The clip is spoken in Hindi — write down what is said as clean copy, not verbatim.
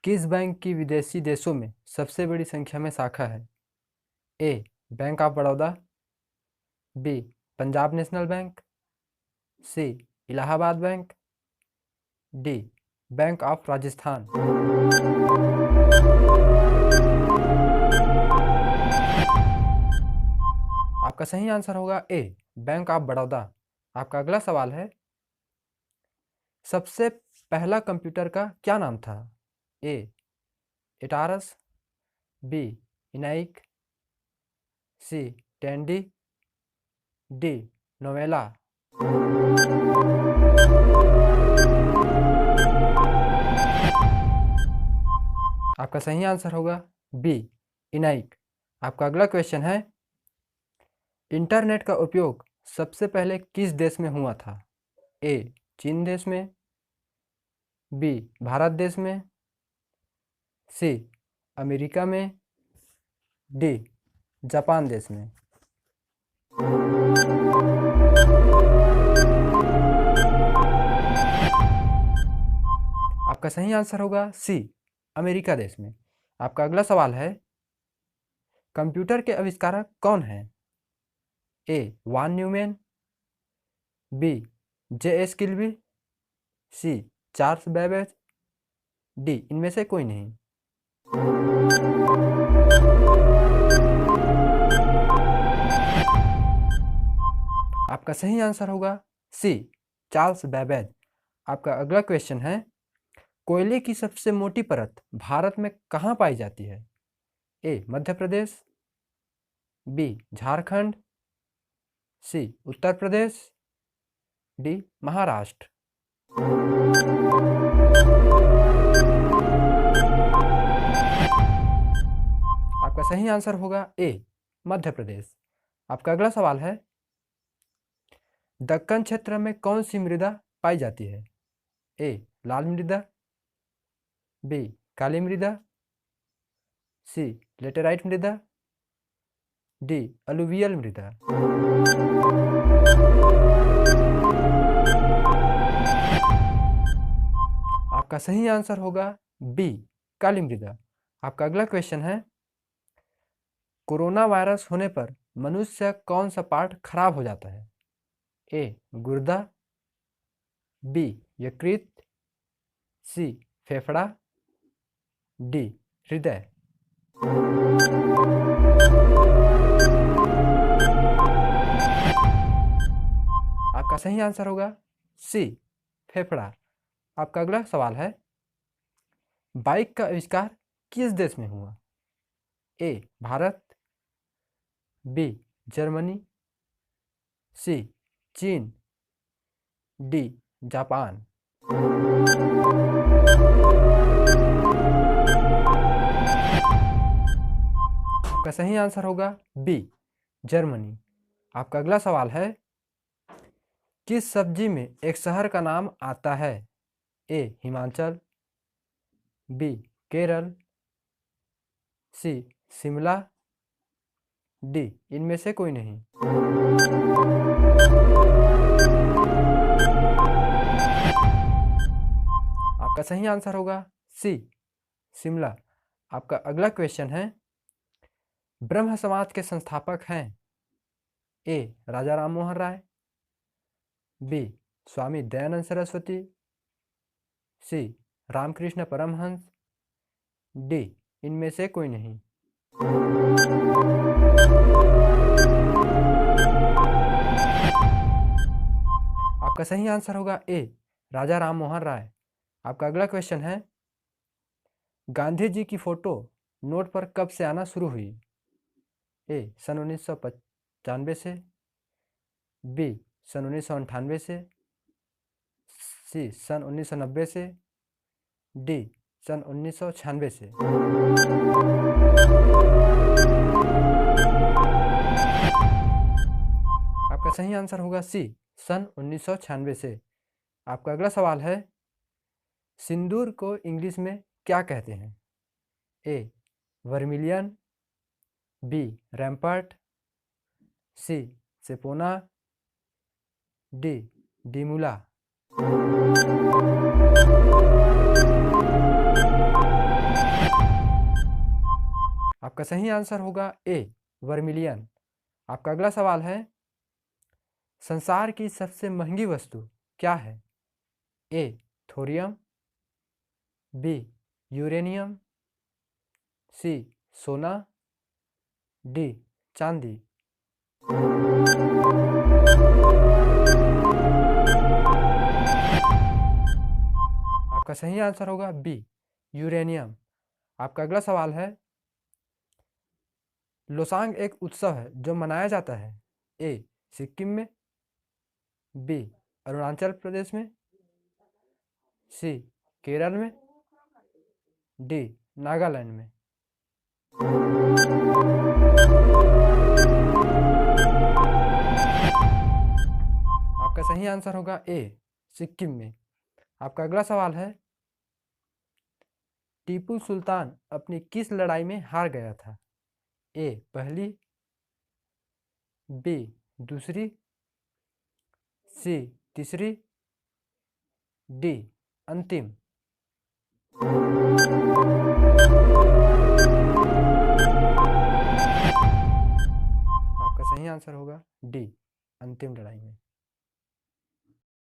किस बैंक की विदेशी देशों में सबसे बड़ी संख्या में शाखा है? A. Bank of Baroda, B. Punjab national bank, C. Allahabad bank, D. Bank of Rajasthan. आपका सही आंसर होगा ए. Bank of Baroda. आपका अगला सवाल है, सबसे पहला कंप्यूटर का क्या नाम था? ए. एटारस, बी. इनाइक, सी. टेंडी, डी. नोवेला। आपका सही आंसर होगा बी. इनाइक। आपका अगला क्वेश्चन है, इंटरनेट का उपयोग सबसे पहले किस देश में हुआ था? ए. चीन देश में, बी. भारत देश में, सी. अमेरिका में, डी. जापान देश में। आपका सही आंसर होगा सी. अमेरिका देश में। आपका अगला सवाल है, कंप्यूटर के आविष्कारक कौन हैं? A. Von Neumann, B. J S. Kilby, C. Charles Babbage, D. इनमें से कोई नहीं। आपका सही आंसर होगा सी. Charles Babbage. आपका अगला क्वेश्चन है, कोयले की सबसे मोटी परत भारत में कहाँ पाई जाती है? ए. मध्य प्रदेश, बी. झारखंड, सी. उत्तर प्रदेश, डी. महाराष्ट्र। आपका सही आंसर होगा ए. मध्य प्रदेश। आपका अगला सवाल है, दक्कन क्षेत्र में कौन सी मृदा पाई जाती है? ए. लाल मृदा, बी. काली मृदा, सी. लेटेराइट मृदा, डी. अलुवियल मृदा। आपका सही आंसर होगा बी. काली मृदा। आपका अगला क्वेश्चन है, कोरोना वायरस होने पर मनुष्य का कौन सा पार्ट खराब हो जाता है? ए. गुर्दा, बी. यकृत, सी. फेफड़ा, डी. हृदय। आपका सही आंसर होगा सी. फेफड़ा। आपका अगला सवाल है, बाइक का आविष्कार किस देश में हुआ? ए. भारत, बी. जर्मनी, सी. चीन, डी. जापान। आपका सही आंसर होगा बी. जर्मनी। आपका अगला सवाल है, किस सब्जी में एक शहर का नाम आता है? ए. हिमाचल, बी. केरल, सी. शिमला, डी. इनमें से कोई नहीं। आपका सही आंसर होगा सी. शिमला। आपका अगला क्वेश्चन है, ब्रह्म समाज के संस्थापक हैं? ए. राजा राम मोहन राय, बी. स्वामी दयानंद सरस्वती, सी. रामकृष्ण परमहंस, डी. इनमें से कोई नहीं। आपका सही आंसर होगा ए. राजा राम मोहन राय। आपका अगला क्वेश्चन है, गांधी जी की फोटो नोट पर कब से आना शुरू हुई? ए. सन 1995 से, बी. सन 1998 से, सी. सन 1990 से, डी. सन 1996 से। आपका सही आंसर होगा सी. सन 1996 से। आपका अगला सवाल है, सिंदूर को इंग्लिश में क्या कहते हैं? A. Vermilion, B. Rampart, C. सेपोना, डी. डिमुला। आपका सही आंसर होगा ए, वर्मिलियन। आपका अगला सवाल है, संसार की सबसे महंगी वस्तु क्या है? ए, थोरियम, बी, यूरेनियम, सी, सोना, डी, चांदी। आपका सही आंसर होगा बी, यूरेनियम। आपका अगला सवाल है, लोसांग एक उत्सव है जो मनाया जाता है। ए, सिक्किम में, बी, अरुणाचल प्रदेश में, सी, केरल में, डी, नागालैंड में। आपका सही आंसर होगा ए, सिक्किम में। आपका अगला सवाल है, टीपू सुल्तान अपनी किस लड़ाई में हार गया था? ए, पहली, बी, दूसरी, सी, तीसरी, डी, अंतिम। आपका सही आंसर होगा डी, अंतिम लड़ाई में।